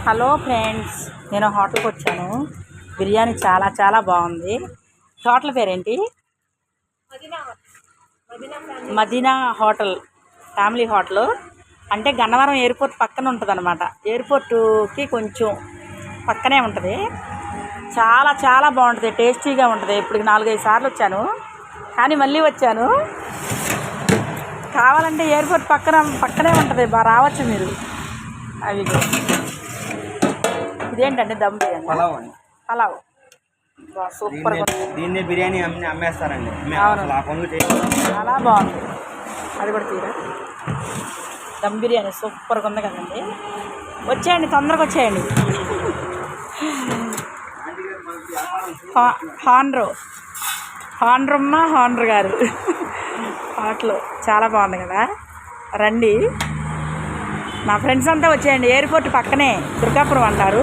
Hello friends, నేను హోటల్కి వచ్చాను. బిర్యానీ చాలా చాలా బాగుంది. హోటల్ పేరేంటి? Madina hotel, family hotel. అంటే గన్నవరం ఎయిర్పోర్ట్ పక్కన ఉంటుంది అనమాట. ఎయిర్పోర్టుకి కొంచెం పక్కనే ఉంటుంది. చాలా చాలా బాగుంటుంది, టేస్టీగా ఉంటుంది. ఇప్పుడు 4-5 సార్లు వచ్చాను, కానీ మళ్ళీ వచ్చాను. కావాలంటే ఎయిర్పోర్ట్ పక్కనే ఉంటుంది, రావచ్చు మీరు. అవి ఇదేంటంటే దమ్ బిర్యానీ, పలావ్. సూపర్. దీన్ని బిర్యానీ అమ్మేస్తారండి. చాలా బాగుంది. అది కూడా తీరా దమ్ బిర్యానీ సూపర్గా ఉంది కదండి. వచ్చేయండి, తొందరగా వచ్చేయండి. హాన్రర్ గారు పాటలు చాలా బాగుంది కదా. రండి, మా ఫ్రెండ్స్ అంతా వచ్చేయండి. ఎయిర్పోర్ట్ పక్కనే, దుర్గాపురం అంటారు.